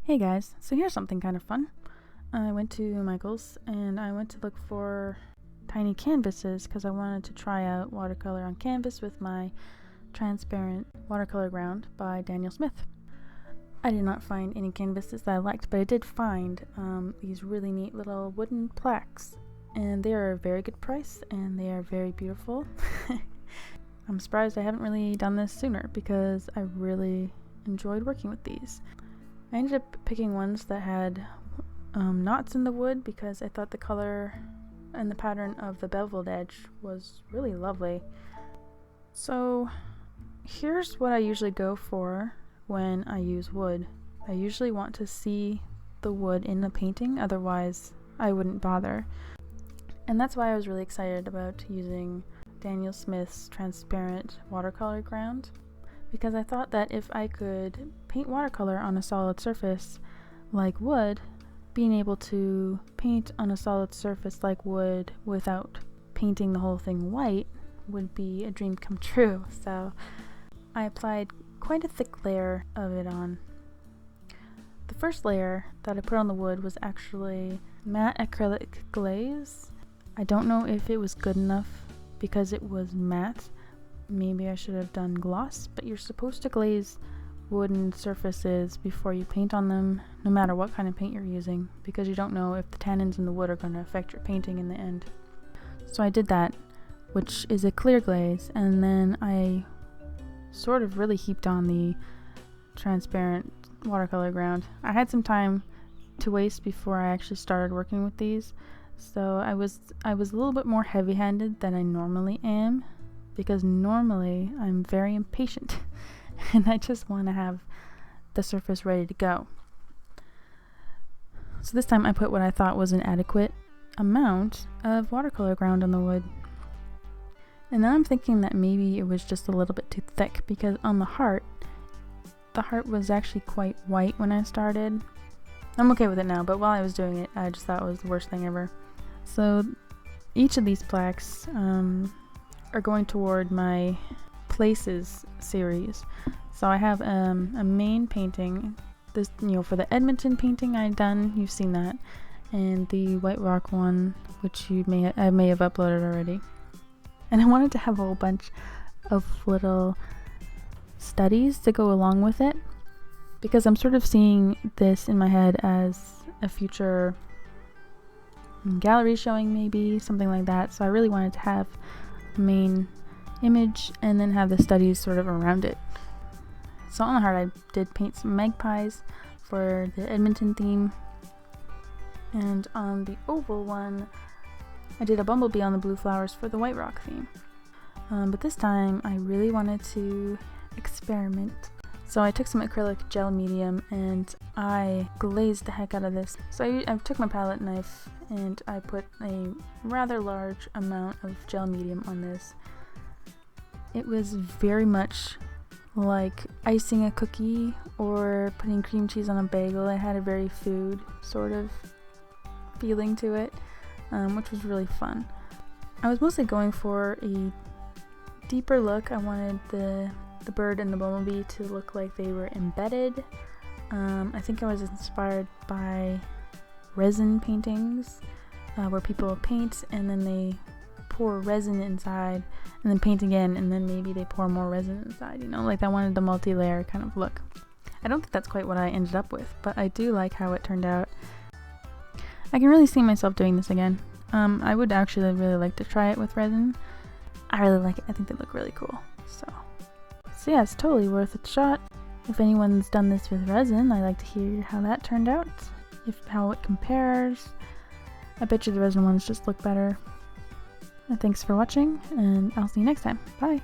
Hey guys, so here's something kind of fun. I went to Michael's and I went to look for tiny canvases because I wanted to try out watercolor on canvas with my transparent watercolor ground by Daniel Smith. I did not find any canvases that I liked, but I did find these really neat little wooden plaques, and they are a very good price and they are very beautiful. I'm surprised I haven't really done this sooner because I really enjoyed working with these. I ended up picking ones that had knots in the wood because I thought the color and the pattern of the beveled edge was really lovely. So here's what I usually go for when I use wood. I usually want to see the wood in the painting, otherwise I wouldn't bother. And that's why I was really excited about using Daniel Smith's transparent watercolor ground, because I thought that if I could paint watercolor on a solid surface like wood, being able to paint on a solid surface like wood without painting the whole thing white would be a dream come true. So I applied quite a thick layer of it on. The first layer that I put on the wood was actually matte acrylic glaze. I don't know if it was good enough because it was matte. Maybe I should have done gloss, but you're supposed to glaze wooden surfaces before you paint on them, no matter what kind of paint you're using, because you don't know if the tannins in the wood are going to affect your painting in the end. So I did that, which is a clear glaze, and then I sort of really heaped on the transparent watercolor ground. I had some time to waste before I actually started working with these, so I was a little bit more heavy-handed than I normally am, because normally I'm very impatient and I just want to have the surface ready to go. So this time I put what I thought was an adequate amount of watercolor ground on the wood. And then I'm thinking that maybe it was just a little bit too thick, because on the heart was actually quite white when I started. I'm okay with it now, but while I was doing it, I just thought it was the worst thing ever. So each of these plaques are going toward my Places series. So I have a main painting, this, for the Edmonton painting I'd done, you've seen that, and the White Rock one, which I may have uploaded already. And I wanted to have a whole bunch of little studies to go along with it, because I'm sort of seeing this in my head as a future gallery showing, maybe something like that. So I really wanted to have main image and then have the studies sort of around it. So on the heart I did paint some magpies for the Edmonton theme, and on the oval one I did a bumblebee on the blue flowers for the White Rock theme. But this time I really wanted to experiment. So I took some acrylic gel medium and I glazed the heck out of this. So I took my palette knife and I put a rather large amount of gel medium on this. It was very much like icing a cookie or putting cream cheese on a bagel. It had a very food sort of feeling to it, which was really fun. I was mostly going for a deeper look. I wanted the bird and the bumblebee to look like they were embedded. I think I was inspired by resin paintings, where people paint and then they pour resin inside and then paint again, and then maybe they pour more resin inside, like I wanted the multi-layer kind of look. I don't think that's quite what I ended up with, but I do like how it turned out. I can really see myself doing this again. I would actually really like to try it with resin. I really like it. I think they look really cool. So yeah, it's totally worth a shot. If anyone's done this with resin, I'd like to hear how that turned out, how it compares. I bet you the resin ones just look better. And thanks for watching, and I'll see you next time. Bye!